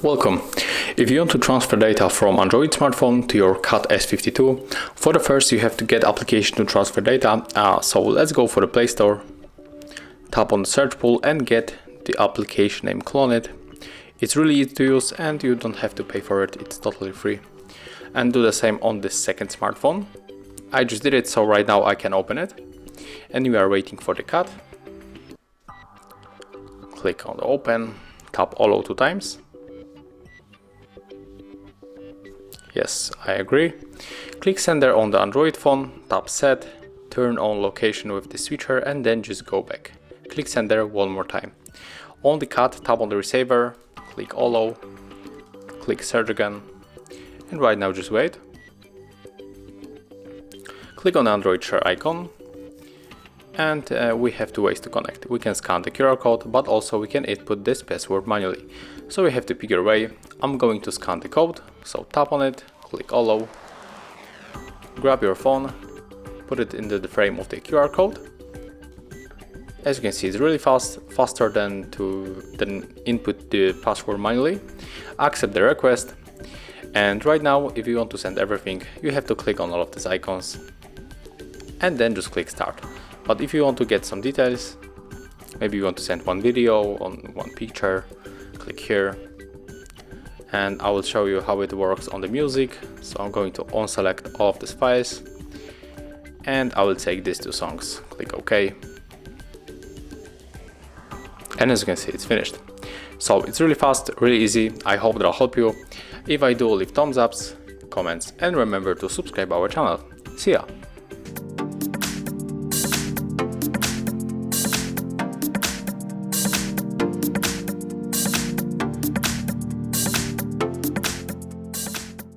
Welcome. If you want to transfer data from Android smartphone to your CAT S42, for the first you have to get application to transfer data. So let's go for the Play Store, tap on the search pool and get the application name CLONEit. It's really easy to use and you don't have to pay for it, it's totally free. And do the same on this second smartphone. I just did it, so right now I can open it. And we are waiting for the CAT. Click on the open, tap allow 2 times. Yes, I agree. Click sender on the Android phone, tap set, turn on location with the switcher and then just go back. Click sender one more time. On the CAT, tap on the receiver, click allow, click search again, and right now just wait. Click on the Android share icon and we have 2 ways to connect. We can scan the QR code, but also we can input this password manually. So we have to pick your way. I'm going to scan the code, so tap on it, click allow, grab your phone, put it into the frame of the QR code. As you can see, it's really fast, faster than input the password manually. Accept the request, and right now if you want to send everything, you have to click on all of these icons and then just click start. But if you want to get some details, maybe you want to send one video on one picture, click here and I will show you how it works on the music. So I'm going to unselect all of these files and I will take these 2 songs, click OK. And as you can see, it's finished. So it's really fast, really easy. I hope that'll help you. If I do, leave thumbs ups, comments and remember to subscribe our channel. See ya!